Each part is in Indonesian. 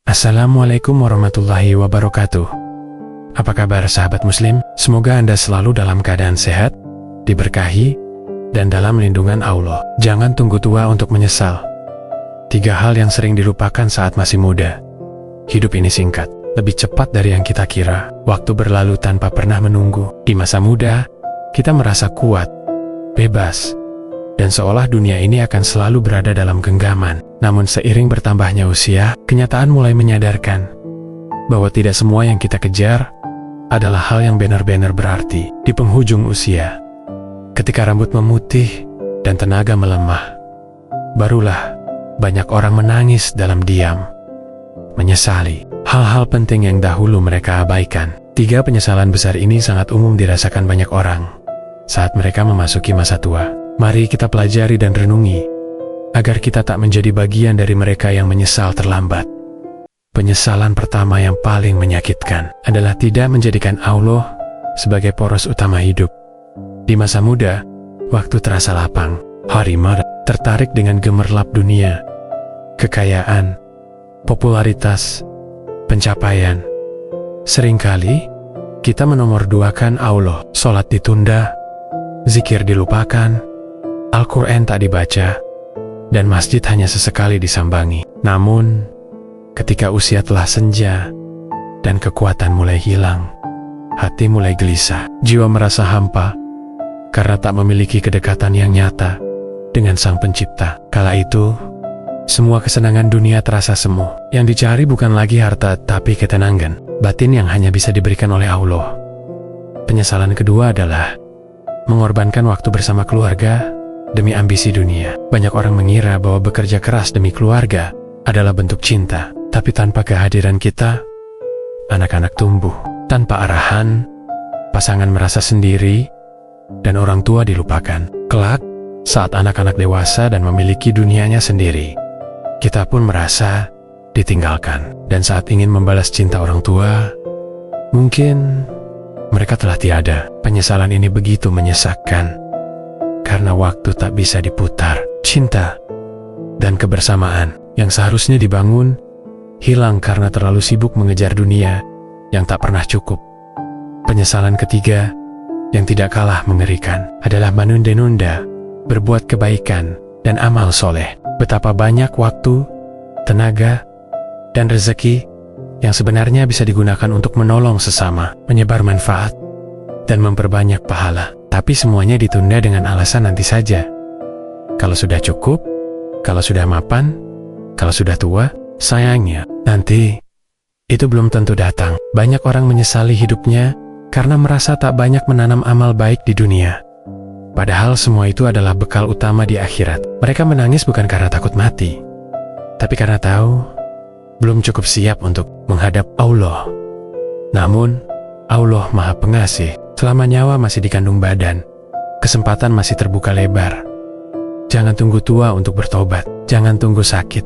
Assalamualaikum warahmatullahi wabarakatuh. Apa kabar sahabat muslim? Semoga Anda selalu dalam keadaan sehat, diberkahi, dan dalam lindungan Allah. Jangan tunggu tua untuk menyesal. 3 hal yang sering dilupakan saat masih muda. Hidup ini singkat, lebih cepat dari yang kita kira. Waktu berlalu tanpa pernah menunggu. Di masa muda, kita merasa kuat, bebas, dan seolah dunia ini akan selalu berada dalam genggaman. Namun seiring bertambahnya usia, kenyataan mulai menyadarkan bahwa tidak semua yang kita kejar adalah hal yang benar-benar berarti. Di penghujung usia, ketika rambut memutih dan tenaga melemah, barulah banyak orang menangis dalam diam, menyesali hal-hal penting yang dahulu mereka abaikan. 3 penyesalan besar ini sangat umum dirasakan banyak orang saat mereka memasuki masa tua. Mari kita pelajari dan renungi agar kita tak menjadi bagian dari mereka yang menyesal terlambat. Penyesalan pertama yang paling menyakitkan adalah tidak menjadikan Allah sebagai poros utama hidup. Di masa muda, waktu terasa lapang, hari tertarik dengan gemerlap dunia, kekayaan, popularitas, pencapaian. Seringkali, kita menomorduakan Allah. Sholat ditunda, zikir dilupakan, Al-Quran tak dibaca, dan masjid hanya sesekali disambangi. Namun, ketika usia telah senja dan kekuatan mulai hilang, hati mulai gelisah, jiwa merasa hampa karena tak memiliki kedekatan yang nyata dengan Sang Pencipta. Kala itu, semua kesenangan dunia terasa semu. Yang dicari bukan lagi harta, tapi ketenangan batin yang hanya bisa diberikan oleh Allah. Penyesalan kedua adalah mengorbankan waktu bersama keluarga demi ambisi dunia. Banyak orang mengira bahwa bekerja keras demi keluarga adalah bentuk cinta. Tapi tanpa kehadiran kita, anak-anak tumbuh. Tanpa arahan, pasangan merasa sendiri, dan orang tua dilupakan. Kelak, saat anak-anak dewasa dan memiliki dunianya sendiri, kita pun merasa ditinggalkan. Dan saat ingin membalas cinta orang tua, mungkin mereka telah tiada. Penyesalan ini begitu menyesakkan, karena waktu tak bisa diputar. Cinta dan kebersamaan yang seharusnya dibangun, hilang karena terlalu sibuk mengejar dunia yang tak pernah cukup. Penyesalan ketiga, yang tidak kalah mengerikan, adalah menunda-nunda berbuat kebaikan dan amal soleh. Betapa banyak waktu, tenaga, dan rezeki yang sebenarnya bisa digunakan untuk menolong sesama, menyebar manfaat, dan memperbanyak pahala. Tapi semuanya ditunda dengan alasan nanti saja. Kalau sudah cukup, kalau sudah mapan, kalau sudah tua. Sayangnya, nanti itu belum tentu datang. Banyak orang menyesali hidupnya karena merasa tak banyak menanam amal baik di dunia. Padahal semua itu adalah bekal utama di akhirat. Mereka menangis bukan karena takut mati, tapi karena tahu belum cukup siap untuk menghadap Allah. Namun, Allah Maha Pengasih. Selama nyawa masih dikandung badan, kesempatan masih terbuka lebar. Jangan tunggu tua untuk bertobat. Jangan tunggu sakit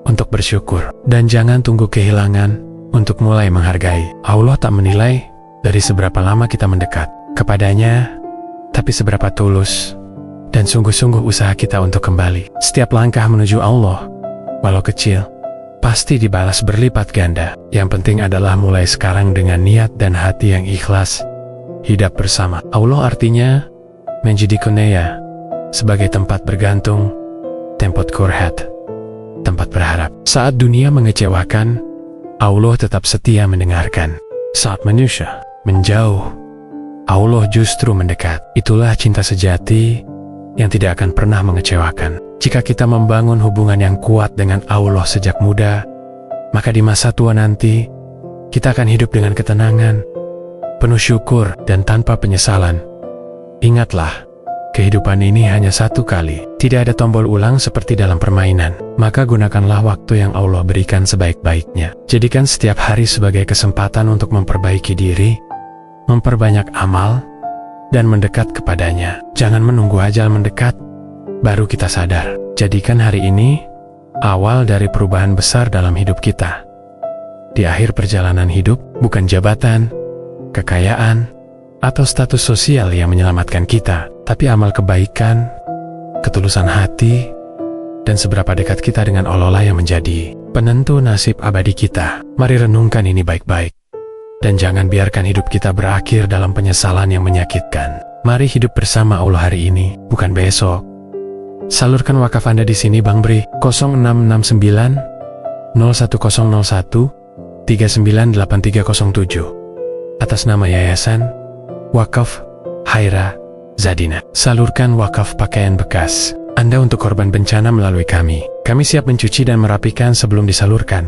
untuk bersyukur. Dan jangan tunggu kehilangan untuk mulai menghargai. Allah tak menilai dari seberapa lama kita mendekat kepadanya, tapi seberapa tulus dan sungguh-sungguh usaha kita untuk kembali. Setiap langkah menuju Allah, walau kecil, pasti dibalas berlipat ganda. Yang penting adalah mulai sekarang dengan niat dan hati yang ikhlas. Hidup bersama Allah artinya menjadikan dunia sebagai tempat bergantung, tempat curhat, tempat berharap. Saat dunia mengecewakan, Allah tetap setia mendengarkan. Saat manusia menjauh, Allah justru mendekat. Itulah cinta sejati yang tidak akan pernah mengecewakan. Jika kita membangun hubungan yang kuat dengan Allah sejak muda, maka di masa tua nanti, kita akan hidup dengan ketenangan, penuh syukur, dan tanpa penyesalan. Ingatlah, kehidupan ini hanya satu kali. Tidak ada tombol ulang seperti dalam permainan. Maka gunakanlah waktu yang Allah berikan sebaik-baiknya. Jadikan setiap hari sebagai kesempatan untuk memperbaiki diri, memperbanyak amal, dan mendekat kepadanya. Jangan menunggu ajal mendekat, baru kita sadar. Jadikan hari ini awal dari perubahan besar dalam hidup kita. Di akhir perjalanan hidup, bukan jabatan, kekayaan, atau status sosial yang menyelamatkan kita, tapi amal kebaikan, ketulusan hati, dan seberapa dekat kita dengan Allah yang menjadi penentu nasib abadi kita. Mari renungkan ini baik-baik. Dan jangan biarkan hidup kita berakhir dalam penyesalan yang menyakitkan. Mari hidup bersama Allah hari ini, bukan besok. Salurkan wakaf Anda di sini Bang Bri, 0669 01001 398307. Atas nama Yayasan Wakaf Haira Zadina. Salurkan wakaf pakaian bekas Anda untuk korban bencana melalui kami. Kami siap mencuci dan merapikan sebelum disalurkan.